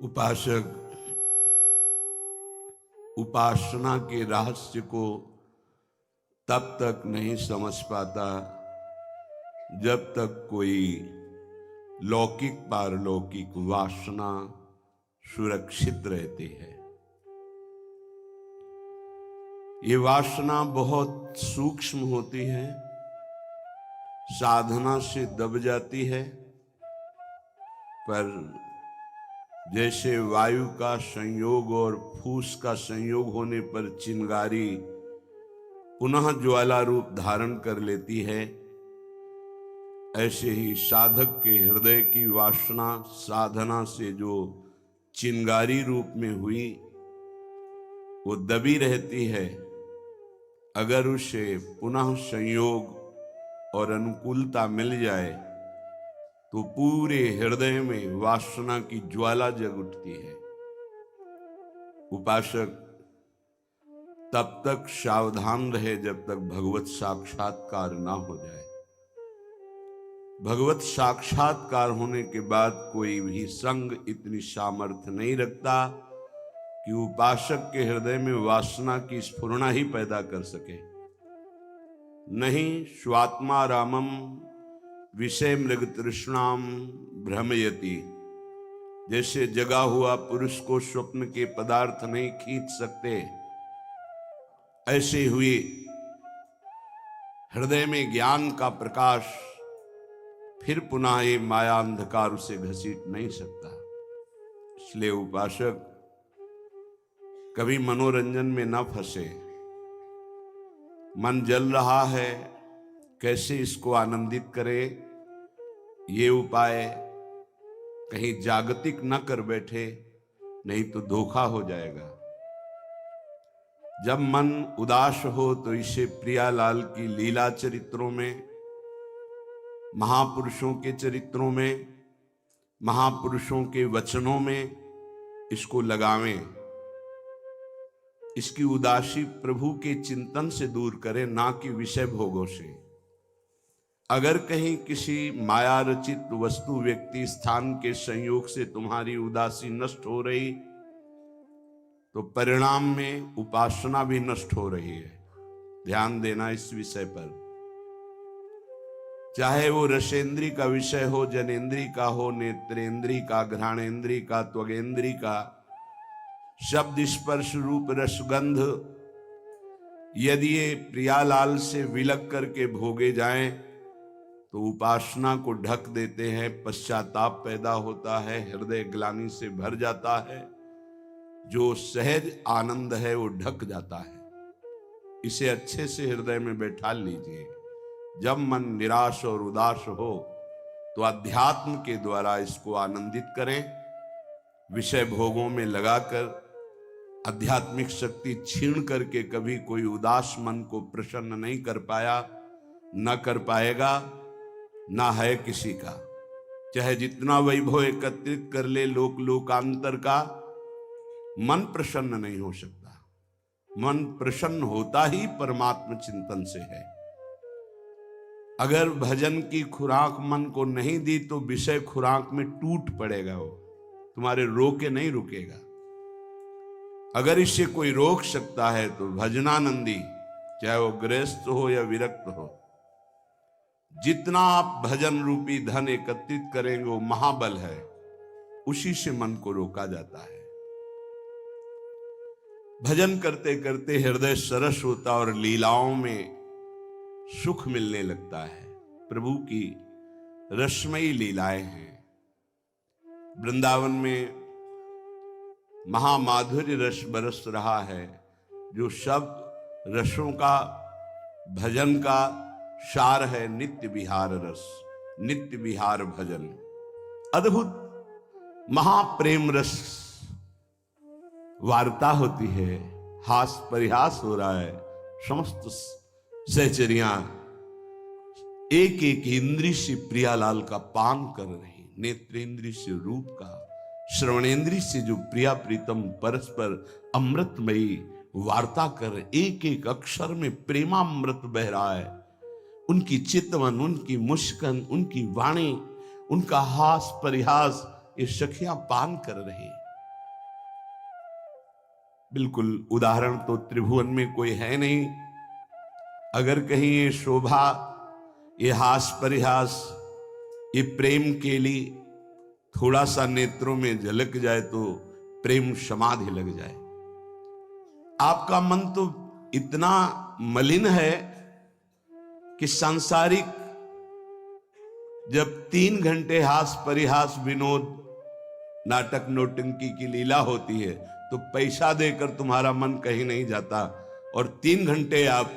उपासक उपासना के रहस्य को तब तक नहीं समझ पाता जब तक कोई लौकिक पारलौकिक वासना सुरक्षित रहती है। ये वासना बहुत सूक्ष्म होती है, साधना से दब जाती है, पर जैसे वायु का संयोग और फूस का संयोग होने पर चिंगारी पुनः ज्वाला रूप धारण कर लेती है, ऐसे ही साधक के हृदय की वासना साधना से जो चिंगारी रूप में हुई वो दबी रहती है। अगर उसे पुनः संयोग और अनुकूलता मिल जाए तो पूरे हृदय में वासना की ज्वाला जग उठती है। उपासक तब तक सावधान रहे जब तक भगवत साक्षात्कार ना हो जाए। भगवत साक्षात्कार होने के बाद कोई भी संग इतनी सामर्थ्य नहीं रखता कि उपासक के हृदय में वासना की स्फुरणा ही पैदा कर सके। नहीं, स्वात्मा रामम विषय मृग तृष्णाम भ्रमयति। जैसे जगा हुआ पुरुष को स्वप्न के पदार्थ नहीं खींच सकते, ऐसे हुए हृदय में ज्ञान का प्रकाश फिर पुनः ये माया अंधकार उसे घसीट नहीं सकता। इसलिए उपासक कभी मनोरंजन में न फंसे। मन जल रहा है, कैसे इसको आनंदित करे, ये उपाय कहीं जागतिक न कर बैठे, नहीं तो धोखा हो जाएगा। जब मन उदास हो तो इसे प्रियालाल की लीला चरित्रों में, महापुरुषों के चरित्रों में, महापुरुषों के वचनों में इसको लगावें। इसकी उदासी प्रभु के चिंतन से दूर करें, ना कि विषय भोगों से। अगर कहीं किसी माया रचित वस्तु व्यक्ति स्थान के संयोग से तुम्हारी उदासी नष्ट हो रही तो परिणाम में उपासना भी नष्ट हो रही है। ध्यान देना इस विषय पर। चाहे वो रसेंद्री का विषय हो, जनेन्द्री का हो, नेत्रेंद्री का, घ्राणेन्द्री का, त्वगेन्द्री का, शब्द स्पर्श रूप रसगंध, यदि ये प्रियालाल से विलग करके भोगे जाएं तो उपासना को ढक देते हैं। पश्चाताप पैदा होता है, हृदय ग्लानि से भर जाता है, जो सहज आनंद है वो ढक जाता है। इसे अच्छे से हृदय में बैठा लीजिए। जब मन निराश और उदास हो तो अध्यात्म के द्वारा इसको आनंदित करें। विषय भोगों में लगाकर आध्यात्मिक शक्ति छीन करके कभी कोई उदास मन को प्रसन्न नहीं कर पाया, न कर पाएगा, ना है किसी का। चाहे जितना वैभव एकत्रित कर ले लोक लोकांतर का, मन प्रसन्न नहीं हो सकता। मन प्रसन्न होता ही परमात्म चिंतन से है। अगर भजन की खुराक मन को नहीं दी तो विषय खुराक में टूट पड़ेगा, वो तुम्हारे रोके नहीं रुकेगा। अगर इसे कोई रोक सकता है तो भजनानंदी, चाहे वो गृहस्थ हो या विरक्त हो, जितना आप भजन रूपी धन एकत्रित करेंगे वो महाबल है, उसी से मन को रोका जाता है। भजन करते करते हृदय सरस होता और लीलाओं में सुख मिलने लगता है। प्रभु की रसमयी लीलाएं हैं। वृंदावन में महामाधुर्य रस बरस रहा है, जो सब रसों का भजन का सार है। नित्य विहार रस, नित्य विहार भजन, अद्भुत महाप्रेम रस वार्ता होती है। हास परिहास हो रहा है। समस्त सहचरियां एक एक इंद्री से प्रियालाल का पान कर रही। नेत्रेंद्री से रूप का, श्रवणेन्द्री से जो प्रिया प्रीतम परस्पर अमृतमयी वार्ता कर, एक एक अक्षर में प्रेमामृत बह रहा है। उनकी चितवन, उनकी मुस्कान, उनकी वाणी, उनका हास परिहास ये सखियां पान कर रही। बिल्कुल उदाहरण तो त्रिभुवन में कोई है नहीं। अगर कहीं ये शोभा, ये हास परिहास, ये प्रेम के लिए थोड़ा सा नेत्रों में झलक जाए तो प्रेम समाधि लग जाए। आपका मन तो इतना मलिन है कि सांसारिक जब 3 घंटे हास परिहास विनोद नाटक नौटंकी की लीला होती है तो पैसा देकर तुम्हारा मन कहीं नहीं जाता, और 3 घंटे आप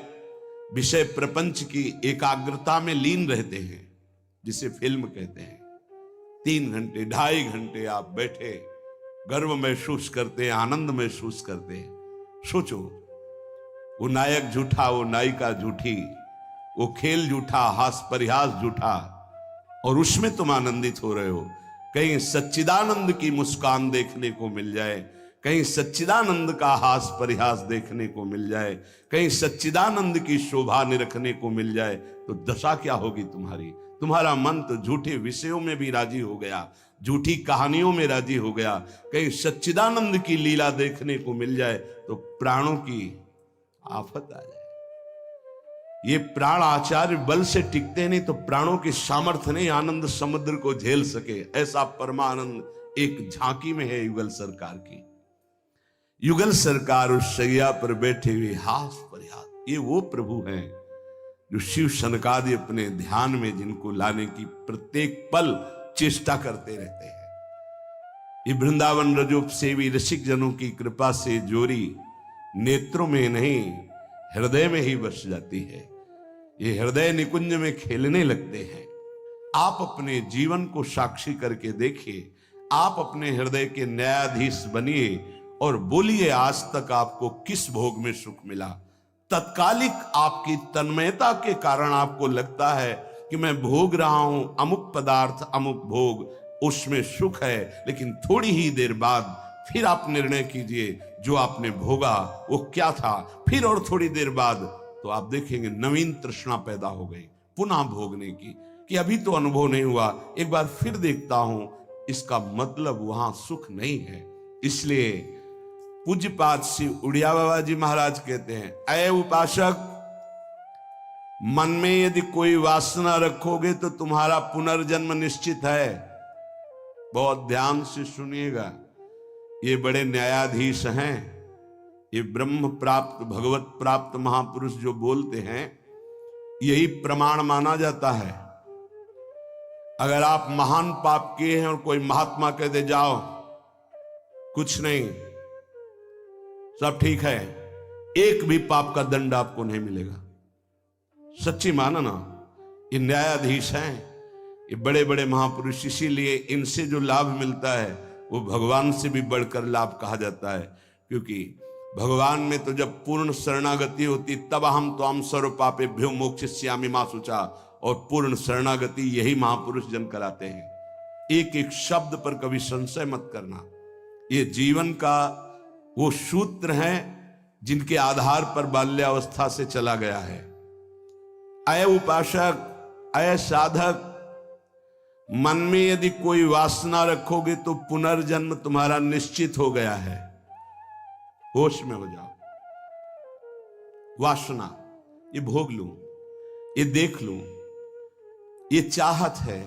विषय प्रपंच की एकाग्रता में लीन रहते हैं, जिसे फिल्म कहते हैं। 3 घंटे 2.5 घंटे आप बैठे गर्व महसूस करते हैं, आनंद महसूस करते हैं। सोचो, वो नायक झूठा, वो नायिका झूठी, वो खेल झूठा, हास परिहास झूठा, और उसमें तुम आनंदित हो रहे हो। कहीं सच्चिदानंद की मुस्कान देखने को मिल जाए, कहीं सच्चिदानंद का हास परिहास देखने को मिल जाए, कहीं सच्चिदानंद की शोभा निरखने को मिल जाए, तो दशा क्या होगी तुम्हारी। तुम्हारा मन तो झूठे विषयों में भी राजी हो गया, झूठी कहानियों में राजी हो गया। कहीं सच्चिदानंद की लीला देखने को मिल जाए तो प्राणों की आफत आ जाए। ये प्राण आचार्य बल से टिकते नहीं, तो प्राणों की सामर्थ्य नहीं आनंद समुद्र को झेल सके। ऐसा परमानंद एक झांकी में है युगल सरकार की। युगल सरकार उस शैया पर बैठे हुए हास परिहास, ये वो प्रभु हैं जो शिव सनकादि अपने ध्यान में जिनको लाने की प्रत्येक पल चेष्टा करते रहते हैं। ये वृंदावन रजोप सेवी रसिक जनों की कृपा से जोरी नेत्रों में नहीं हृदय में ही बस जाती है। ये हृदय निकुंज में खेलने लगते हैं। आप अपने जीवन को साक्षी करके देखिए, आप अपने हृदय के न्यायाधीश बनिए और बोलिए आज तक आपको किस भोग में सुख मिला। तत्कालिक आपकी तन्मयता के कारण आपको लगता है कि मैं भोग रहा हूं अमुक पदार्थ अमुक भोग, उसमें सुख है, लेकिन थोड़ी ही देर बाद फिर आप निर्णय कीजिए जो आपने भोगा वो क्या था, फिर और थोड़ी देर बाद तो आप देखेंगे नवीन तृष्णा पैदा हो गई पुनः भोगने की, कि अभी तो अनुभव नहीं हुआ, एक बार फिर देखता हूं। इसका मतलब वहां सुख नहीं है। इसलिए पूज्यपाद श्री उड़िया बाबा जी महाराज कहते हैं, अय उपासक, मन में यदि कोई वासना रखोगे तो तुम्हारा पुनर्जन्म निश्चित है। बहुत ध्यान से सुनिएगा, ये बड़े न्यायाधीश हैं, ये ब्रह्म प्राप्त भगवत प्राप्त महापुरुष जो बोलते हैं, यही प्रमाण माना जाता है। अगर आप महान पाप किए हैं और कोई महात्मा कह दे जाओ कुछ नहीं सब ठीक है, एक भी पाप का दंड आपको नहीं मिलेगा। सच्ची माना ना, ये न्यायाधीश हैं, ये बड़े बड़े महापुरुष, इसीलिए इनसे जो लाभ मिलता है वो भगवान से भी बढ़कर लाभ कहा जाता है। क्योंकि भगवान में तो जब पूर्ण शरणागति होती तब हम तो हम सर्व पापेभ्यो मोक्षयिष्यामि मा शुचा, और पूर्ण शरणागति यही महापुरुष जन कराते हैं। एक एक शब्द पर कभी संशय मत करना। ये जीवन का वो सूत्र है जिनके आधार पर बाल्यावस्था से चला गया है। अय उपासक, अय साधक, मन में यदि कोई वासना रखोगे तो पुनर्जन्म तुम्हारा निश्चित हो गया है। होश में हो जाओ। वासना, ये भोग लूं, ये देख लूं, ये चाहत है,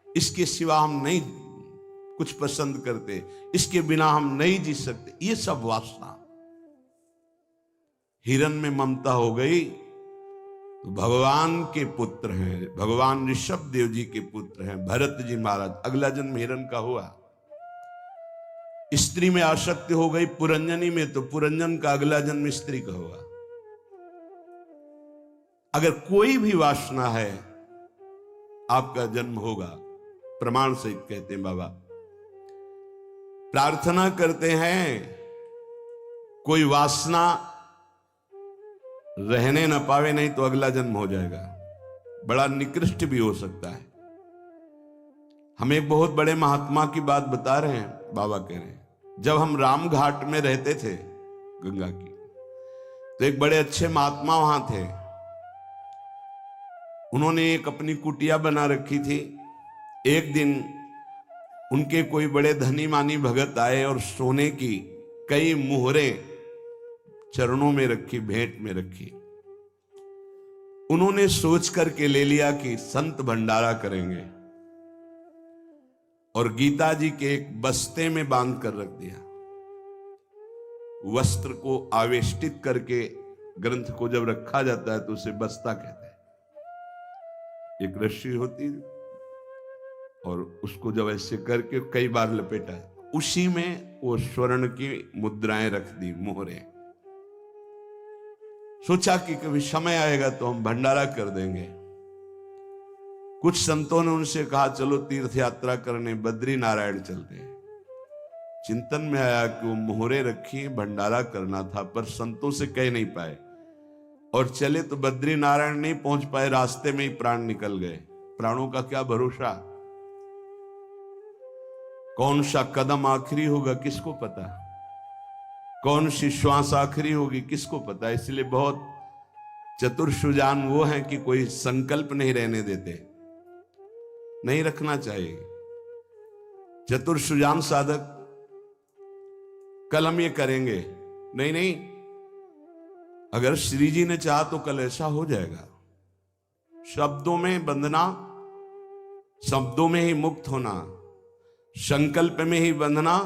इसके सिवा हम नहीं कुछ पसंद करते, इसके बिना हम नहीं जी सकते, ये सब वासना। हिरण में ममता हो गई तो भगवान के पुत्र हैं, भगवान ऋषभ देव जी के पुत्र हैं भरत जी महाराज, अगला जन्म हिरण का हुआ। स्त्री में आसक्ति हो गई पुरंजनी में, तो पुरंजन का अगला जन्म स्त्री का हुआ। अगर कोई भी वासना है आपका जन्म होगा, प्रमाण सहित कहते हैं बाबा। प्रार्थना करते हैं कोई वासना रहने न पावे, नहीं तो अगला जन्म हो जाएगा, बड़ा निकृष्ट भी हो सकता है। हम एक बहुत बड़े महात्मा की बात बता रहे हैं। बाबा कह रहे हैं जब हम राम घाट में रहते थे गंगा की, तो एक बड़े अच्छे महात्मा वहां थे। उन्होंने एक अपनी कुटिया बना रखी थी। एक दिन उनके कोई बड़े धनी मानी भगत आए और सोने की कई मुहरें चरणों में रखी, भेंट में रखी। उन्होंने सोच करके ले लिया कि संत भंडारा करेंगे और गीता जी के एक बस्ते में बांध कर रख दिया। वस्त्र को आवेष्टित करके ग्रंथ को जब रखा जाता है तो उसे बस्ता कहते हैं। एक रस्सी होती और उसको जब ऐसे करके कई बार लपेटा है, उसी में वो स्वर्ण की मुद्राएं रख दी, मोहरे। सोचा कि कभी समय आएगा तो हम भंडारा कर देंगे। कुछ संतों ने उनसे कहा चलो तीर्थ यात्रा करने बद्री नारायण चलते हैं। चिंतन में आया कि वो मोहरे रखी, भंडारा करना था, पर संतों से कह नहीं पाए और चले तो बद्री नारायण नहीं पहुंच पाए, रास्ते में ही प्राण निकल गए। प्राणों का क्या भरोसा, कौन सा कदम आखिरी होगा किसको पता, कौन सी श्वास आखिरी होगी किसको पता। इसलिए बहुत चतुर सुजान वो हैं कि कोई संकल्प नहीं रहने देते, नहीं रखना चाहिए। चतुर सुजान साधक कल हम ये करेंगे, नहीं नहीं, अगर श्री जी ने चाहा तो कल ऐसा हो जाएगा। शब्दों में बंधना, शब्दों में ही मुक्त होना, संकल्प में ही बंधना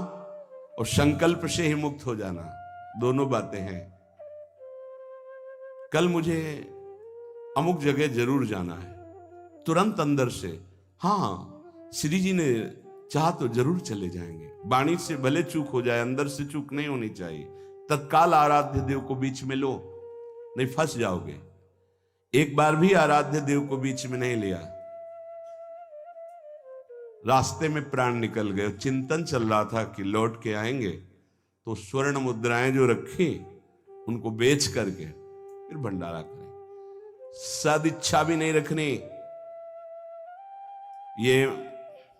और संकल्प से ही मुक्त हो जाना, दोनों बातें हैं। कल मुझे अमुक जगह जरूर जाना है, तुरंत अंदर से हाँ श्री जी ने चाहा तो जरूर चले जाएंगे। वाणी से भले चूक हो जाए, अंदर से चूक नहीं होनी चाहिए। तत्काल आराध्य देव को बीच में लो, नहीं फंस जाओगे। एक बार भी आराध्य देव को बीच में नहीं लिया, रास्ते में प्राण निकल गए। चिंतन चल रहा था कि लौट के आएंगे तो स्वर्ण मुद्राएं जो रखी उनको बेच करके फिर भंडारा करें। सदिच्छा भी नहीं रखनी, ये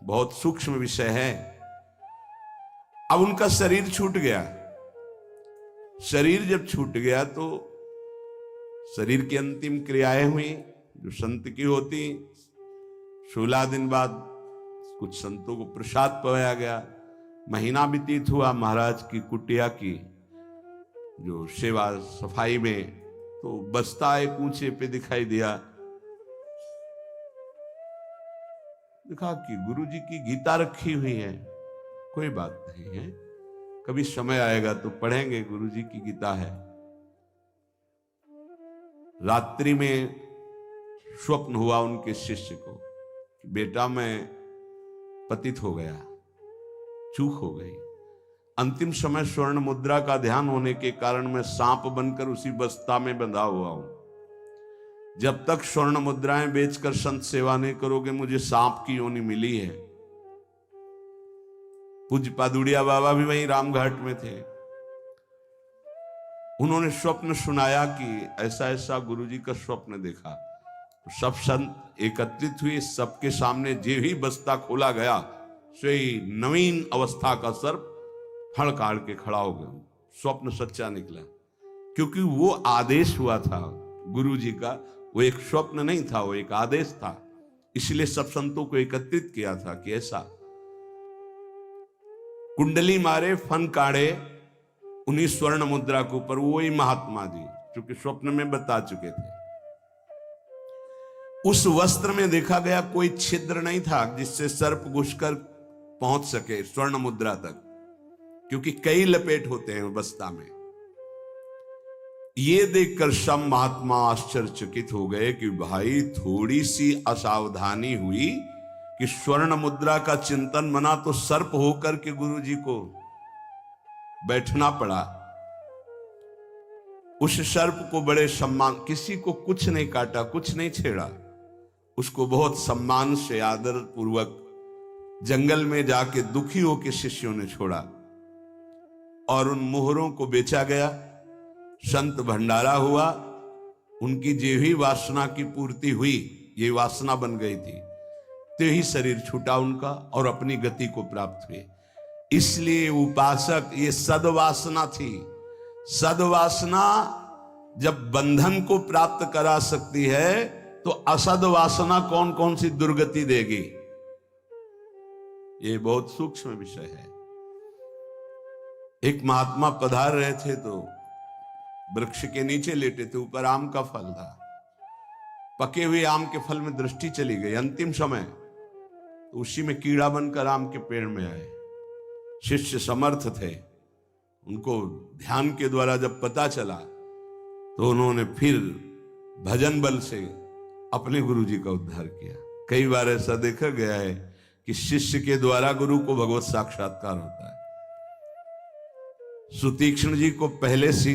बहुत सूक्ष्म विषय है। अब उनका शरीर छूट गया। शरीर जब छूट गया तो शरीर की अंतिम क्रियाएं हुई जो संत की होती। 16 दिन बाद कुछ संतों को प्रसाद पवाया गया। महीना व्यतीत हुआ महाराज की कुटिया की जो सेवा सफाई में, तो बस्ता एक ऊंचे पे दिखाई दिया। देखा कि गुरु जी की गीता रखी हुई है। कोई बात नहीं है, कभी समय आएगा तो पढ़ेंगे, गुरु जी की गीता है। रात्रि में स्वप्न हुआ उनके शिष्य को कि बेटा मैं पतित हो गया, चूक हो गई। अंतिम समय स्वर्ण मुद्रा का ध्यान होने के कारण मैं सांप बनकर उसी बस्ता में बंधा हुआ हूं। जब तक स्वर्ण मुद्राएं बेचकर संत सेवा नहीं करोगे, मुझे सांप की योनि मिली है। पूज्य पादुड़िया बाबा भी वहीं रामघाट में थे। उन्होंने स्वप्न सुनाया कि ऐसा ऐसा गुरुजी का स्वप्न देखा। तो सब संत एकत्रित हुए, सबके सामने जे ही बस्ता खोला गया, सोई नवीन अवस्था का सर्प फड़काड़ के खड़ा हो गया। स्वप्न सच्चा निकला, क्योंकि वो आदेश हुआ था गुरु जी का। वो एक स्वप्न नहीं था, वो एक आदेश था। इसलिए सब संतों को एकत्रित किया था कि ऐसा कुंडली मारे, फन काढ़े उन्हीं स्वर्ण मुद्रा के ऊपर। वो ही महात्मा जी क्योंकि स्वप्न में बता चुके थे। उस वस्त्र में देखा गया कोई छिद्र नहीं था जिससे सर्प घुसकर पहुंच सके स्वर्ण मुद्रा तक, क्योंकि कई लपेट होते हैं बस्ता में। ये देखकर सब महात्मा आश्चर्यचकित हो गए कि भाई थोड़ी सी असावधानी हुई कि स्वर्ण मुद्रा का चिंतन बना तो सर्प होकर के गुरु जी को बैठना पड़ा। उस सर्प को बड़े सम्मान, किसी को कुछ नहीं काटा, कुछ नहीं छेड़ा, उसको बहुत सम्मान से आदर पूर्वक जंगल में जाके दुखी होकर शिष्यों ने छोड़ा और उन मोहरों को बेचा गया। संत भंडारा हुआ, उनकी जो ही वासना की पूर्ति हुई, ये वासना बन गई थी, तो ही शरीर छूटा उनका और अपनी गति को प्राप्त हुए। इसलिए उपासक, ये सद्वासना थी। सद्वासना जब बंधन को प्राप्त करा सकती है तो असद वासना कौन कौन सी दुर्गति देगी, ये बहुत सूक्ष्म विषय है। एक महात्मा पधार रहे थे तो वृक्ष के नीचे लेटे थे, ऊपर आम का फल था। पके हुए आम के फल में दृष्टि चली गई। अंतिम समय तो उसी में कीड़ा बनकर आम के पेड़ में आए। शिष्य समर्थ थे, उनको ध्यान के द्वारा जब पता चला तो उन्होंने फिर भजन बल से अपने गुरु जी का उद्धार किया। कई बार ऐसा देखा गया है कि शिष्य के द्वारा गुरु को भगवत साक्षात्कार होता है। सुतीक्ष्ण जी को पहले से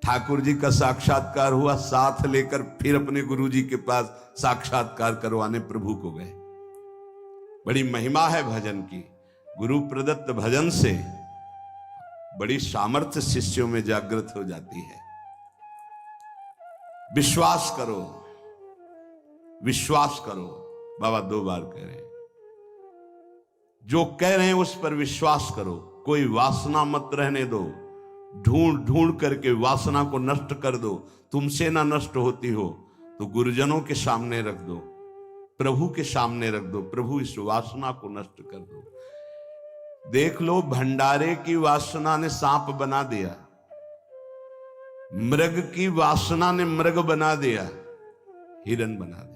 ठाकुर जी का साक्षात्कार हुआ, साथ लेकर फिर अपने गुरु जी के पास साक्षात्कार करवाने प्रभु को गए। बड़ी महिमा है भजन की। गुरु प्रदत्त भजन से बड़ी सामर्थ्य शिष्यों में जागृत हो जाती है। विश्वास करो, विश्वास करो, बाबा 2 बार कह रहे हैं। जो कह रहे हैं उस पर विश्वास करो। कोई वासना मत रहने दो, ढूंढ ढूंढ करके वासना को नष्ट कर दो। तुमसे ना नष्ट होती हो तो गुरुजनों के सामने रख दो, प्रभु के सामने रख दो। प्रभु इस वासना को नष्ट कर दो। देख लो, भंडारे की वासना ने सांप बना दिया, मृग की वासना ने मृग बना दिया, हिरन बना दिया।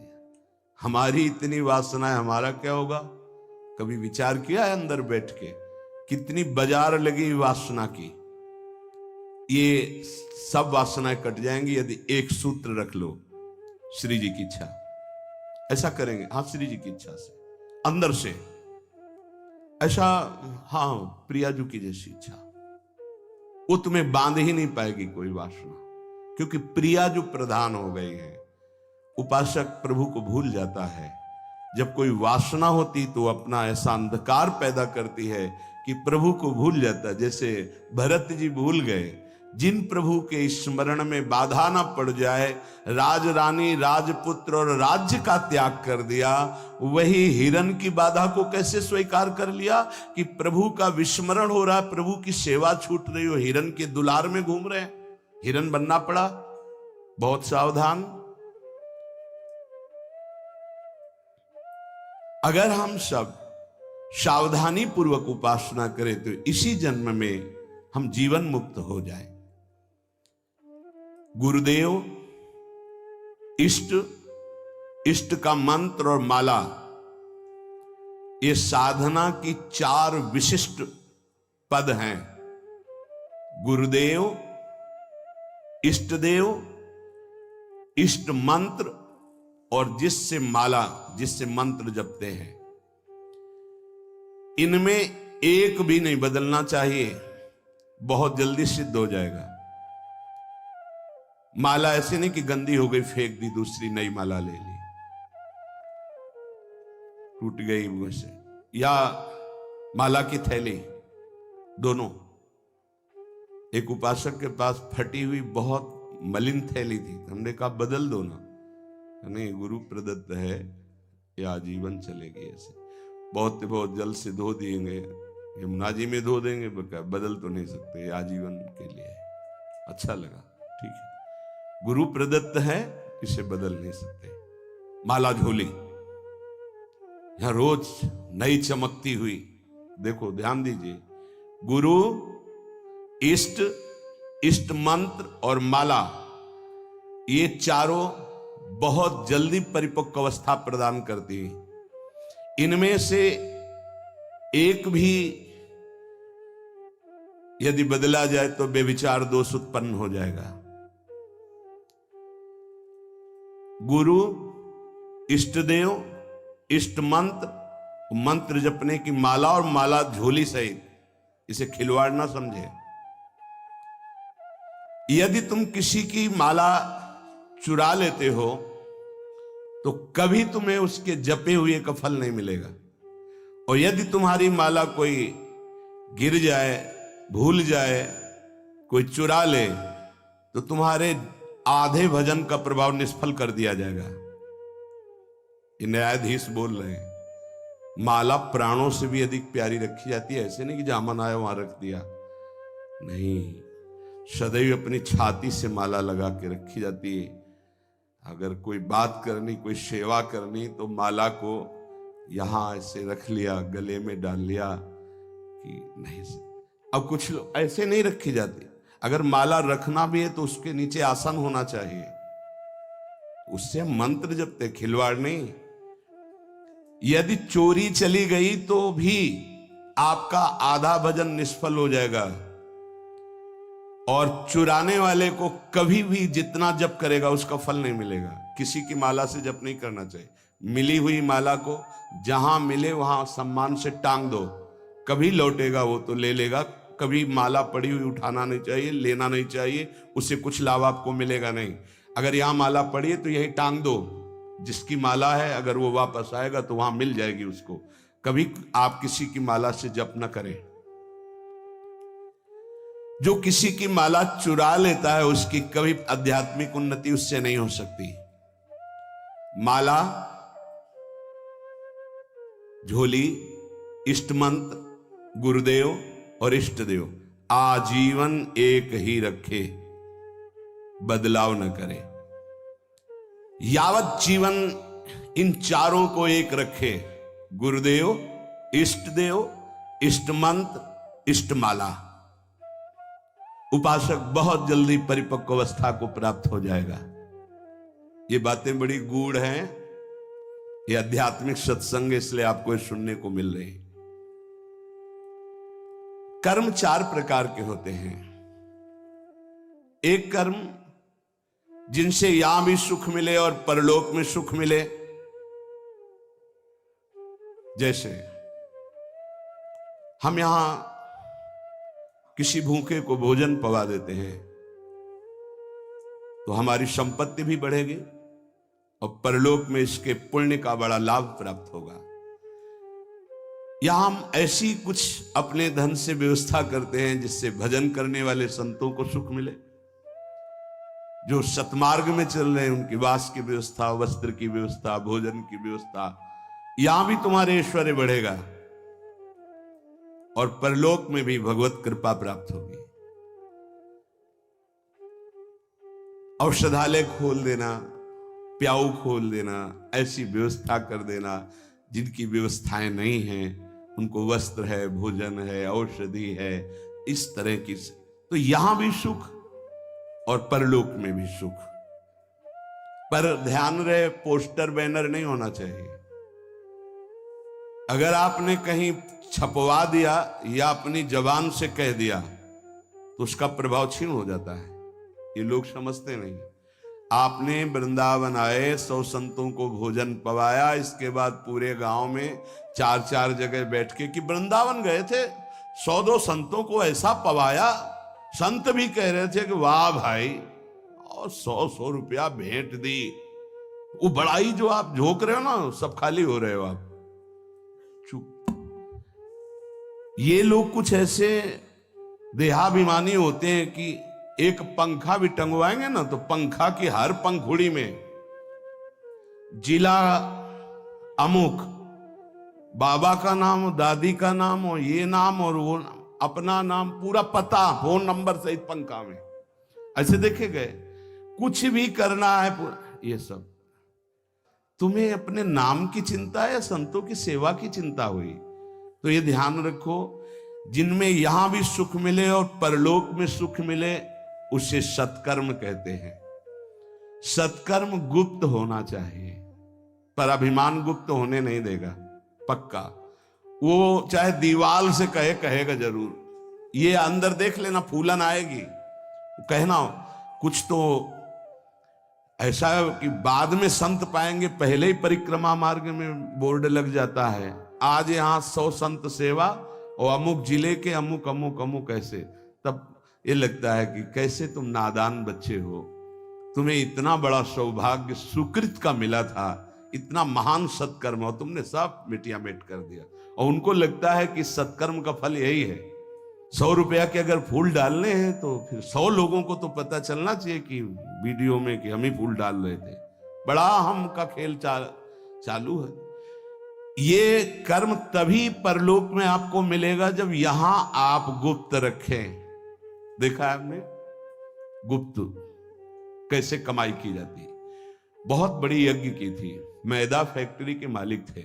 हमारी इतनी वासना है, हमारा क्या होगा? कभी विचार किया है अंदर बैठ के? कितनी बाजार लगी वासना की। ये सब वासनाएं कट जाएंगी यदि एक सूत्र रख लो, श्री जी की इच्छा। ऐसा करेंगे, हाँ, श्री जी की इच्छा से, अंदर से ऐसा, हाँ, प्रियाजू की जैसी इच्छा। वो तुम्हें बांध ही नहीं पाएगी कोई वासना, क्योंकि प्रिया जो प्रधान हो गई है। उपासक प्रभु को भूल जाता है। जब कोई वासना होती तो अपना ऐसा अंधकार पैदा करती है कि प्रभु को भूल जाता है। जैसे भरत जी भूल गए, जिन प्रभु के स्मरण में बाधा ना पड़ जाए, राज रानी, राजपुत्र और राज्य का त्याग कर दिया। वही हिरन की बाधा को कैसे स्वीकार कर लिया कि प्रभु का विस्मरण हो रहा है, प्रभु की सेवा छूट रही हो, हिरन के दुलार में घूम रहे हैं। हिरन बनना पड़ा। बहुत सावधान। अगर हम सब सावधानी पूर्वक उपासना करें तो इसी जन्म में हम जीवन मुक्त हो जाएं। गुरुदेव, इष्ट, इष्ट का मंत्र और माला, ये साधना की 4 विशिष्ट पद हैं। गुरुदेव, इष्ट देव, इष्ट मंत्र और जिससे माला, जिससे मंत्र जपते हैं, इनमें एक भी नहीं बदलना चाहिए, बहुत जल्दी सिद्ध हो जाएगा। माला ऐसे नहीं कि गंदी हो गई फेंक दी, दूसरी नई माला ले ली, टूट गई मुझसे, या माला की थैली, दोनों। एक उपासक के पास फटी हुई बहुत मलिन थैली थी, हमने कहा बदल दो ना। नहीं, गुरु प्रदत्त है, ये आजीवन चलेगी। ऐसे बहुत जल से धो देंगे, यमुना जी में धो देंगे, बदल तो नहीं सकते, आजीवन के लिए है। अच्छा लगा, ठीक है, गुरु प्रदत्त है, इसे बदल नहीं सकते। माला झोली, यहां रोज नई चमकती हुई, देखो ध्यान दीजिए, गुरु, इष्ट, इष्ट मंत्र और माला, ये चारों बहुत जल्दी परिपक्व अवस्था प्रदान करती है। इनमें से एक भी यदि बदला जाए तो बेविचार दोष उत्पन्न हो जाएगा। गुरु, इष्ट देव, इष्ट मंत्र, मंत्र जपने की माला और माला झोली सहित, इसे खिलवाड़ ना समझे। यदि तुम किसी की माला चुरा लेते हो तो कभी तुम्हें उसके जपे हुए का फल नहीं मिलेगा। और यदि तुम्हारी माला कोई गिर जाए, भूल जाए, कोई चुरा ले, तो तुम्हारे आधे भजन का प्रभाव निष्फल कर दिया जाएगा। ये न्यायाधीश बोल रहे हैं। माला प्राणों से भी अधिक प्यारी रखी जाती है। ऐसे नहीं कि जहां मन आया वहां रख दिया, नहीं, सदैव अपनी छाती से माला लगा के रखी जाती है। अगर कोई बात करनी, कोई सेवा करनी, तो माला को यहां ऐसे रख लिया, गले में डाल लिया कि नहीं से। अब कुछ लोग ऐसे नहीं रखी जाती, अगर माला रखना भी है तो उसके नीचे आसन होना चाहिए, उससे मंत्र जपते, खिलवाड़ नहीं। यदि चोरी चली गई तो भी आपका आधा भजन निष्फल हो जाएगा, और चुराने वाले को कभी भी जितना जप करेगा उसका फल नहीं मिलेगा। किसी की माला से जप नहीं करना चाहिए। मिली हुई माला को जहां मिले वहां सम्मान से टांग दो, कभी लौटेगा वो तो ले लेगा। कभी माला पड़ी हुई उठाना नहीं चाहिए, लेना नहीं चाहिए, उससे कुछ लाभ आपको मिलेगा नहीं। अगर यहां माला पड़ी है तो यही टांग दो, जिसकी माला है अगर वो वापस आएगा तो वहां मिल जाएगी उसको। कभी आप किसी की माला से जप न करें। जो किसी की माला चुरा लेता है उसकी कभी आध्यात्मिक उन्नति उससे नहीं हो सकती। माला, झोली, इष्ट मंत्र, गुरुदेव और इष्ट देव आजीवन एक ही रखे, बदलाव न करे। यावत जीवन इन चारों को एक रखे, गुरुदेव, इष्ट देव, इष्ट मंत्र, इष्ट माला, उपासक बहुत जल्दी परिपक्व अवस्था को प्राप्त हो जाएगा। ये बातें बड़ी गूढ़ हैं, ये आध्यात्मिक सत्संग इसलिए आपको सुनने को मिल रही। कर्म 4 प्रकार के होते हैं। एक कर्म जिनसे यहां भी सुख मिले और परलोक में सुख मिले, जैसे हम यहां किसी भूखे को भोजन पवा देते हैं तो हमारी संपत्ति भी बढ़ेगी और परलोक में इसके पुण्य का बड़ा लाभ प्राप्त होगा। या हम ऐसी कुछ अपने धन से व्यवस्था करते हैं जिससे भजन करने वाले संतों को सुख मिले, जो सतमार्ग में चल रहे हैं उनकी वास की व्यवस्था, वस्त्र की व्यवस्था, भोजन की व्यवस्था, यहां भी तुम्हारे ऐश्वर्य बढ़ेगा और परलोक में भी भगवत कृपा प्राप्त होगी। औषधालय खोल देना, प्याऊ खोल देना, ऐसी व्यवस्था कर देना जिनकी व्यवस्थाएं नहीं हैं, उनको वस्त्र है, भोजन है, औषधि है, इस तरह की, तो यहां भी सुख और परलोक में भी सुख। पर ध्यान रहे, पोस्टर बैनर नहीं होना चाहिए। अगर आपने कहीं छपवा दिया या अपनी जबान से कह दिया तो उसका प्रभाव क्षीण हो जाता है। ये लोग समझते नहीं। आपने वृंदावन आए, 100 संतों को भोजन पवाया, इसके बाद पूरे गांव में 4-4 जगह बैठ के कि वृंदावन गए थे, 100-2 संतों को ऐसा पवाया, संत भी कह रहे थे कि वाह भाई, और 100-100 रुपया भेंट दी। वो बड़ाई जो आप झोंक रहे हो ना, सब खाली हो रहे हो आप। चुप। ये लोग कुछ ऐसे देहाभिमानी होते हैं कि एक पंखा भी टंगवाएंगे ना तो पंखा की हर पंखुड़ी में जिला अमुक, बाबा का नाम, दादी का नाम और ये नाम और वो नाम, अपना नाम, पूरा पता, फोन नंबर सहित पंखा में ऐसे देखे गए। कुछ भी करना है पूरा, ये सब। तुम्हें अपने नाम की चिंता है या संतों की सेवा की चिंता हुई? तो ये ध्यान रखो, जिनमें यहां भी सुख मिले और परलोक में सुख मिले उसे सत्कर्म कहते हैं। सत्कर्म गुप्त होना चाहिए, पर अभिमान गुप्त होने नहीं देगा, पक्का। वो चाहे दीवाल से कहेगा जरूर। ये अंदर देख लेना, फूलन आएगी, कहना कुछ तो ऐसा कि बाद में संत पाएंगे, पहले ही परिक्रमा मार्ग में बोर्ड लग जाता है, आज यहां 100 संत सेवा और अमुक जिले के अमुक अमुक अमुक ऐसे। तब ये लगता है कि कैसे तुम नादान बच्चे हो, तुम्हें इतना बड़ा सौभाग्य सुकृत का मिला था, इतना महान सत्कर्म, और तुमने सब मिटिया मेट कर दिया। और उनको लगता है कि सत्कर्म का फल यही है। 100 रुपया के अगर फूल डालने हैं तो फिर 100 लोगों को तो पता चलना चाहिए कि वीडियो में कि हम ही फूल डाल रहे थे। बड़ा हम का खेल चालू है। ये कर्म तभी परलोक में आपको मिलेगा जब यहां आप गुप्त रखें। देखा है आपने गुप्त कैसे कमाई की जाती है। बहुत बड़ी यज्ञ की थी, मैदा फैक्ट्री के मालिक थे।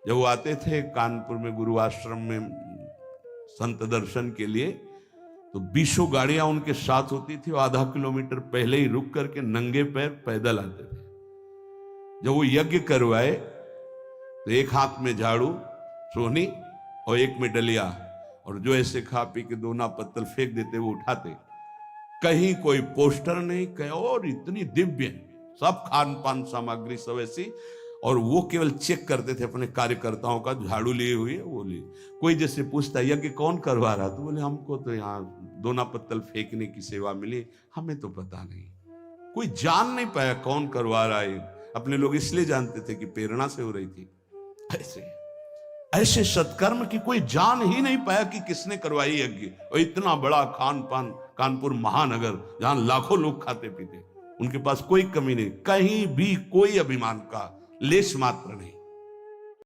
जब वो आते थे कानपुर में गुरु आश्रम में संत दर्शन के लिए, तो 20 गाड़ियां उनके साथ होती थी और आधा किलोमीटर पहले ही रुक करके नंगे पैर पैदल आते थे। जब वो यज्ञ करवाए तो एक हाथ में झाड़ू सोहनी और एक में डलिया, और जो ऐसे खा पी के दोना पत्तल फेंक देते वो उठाते। कहीं कोई पोस्टर नहीं, कहीं और इतनी दिव्य सब खान पान सामग्री सब ऐसी, और वो केवल चेक करते थे अपने कार्यकर्ताओं का, झाड़ू लिए हुई है वो लिए। कोई जैसे पूछता यज्ञ कौन करवा रहा, तो बोले हमको तो यहाँ दोना पत्तल फेंकने की सेवा मिली, हमें तो पता नहीं। कोई जान नहीं पाया कौन करवा रहा है। अपने लोग इसलिए जानते थे कि प्रेरणा से हो रही थी। ऐसे सत्कर्म की कोई जान ही नहीं पाया कि किसने करवाई यज्ञ। और इतना बड़ा खान पान, कानपुर महानगर जहां लाखों लोग खाते पीते, उनके पास कोई कमी नहीं, कहीं भी कोई अभिमान का लेश मात्र नहीं।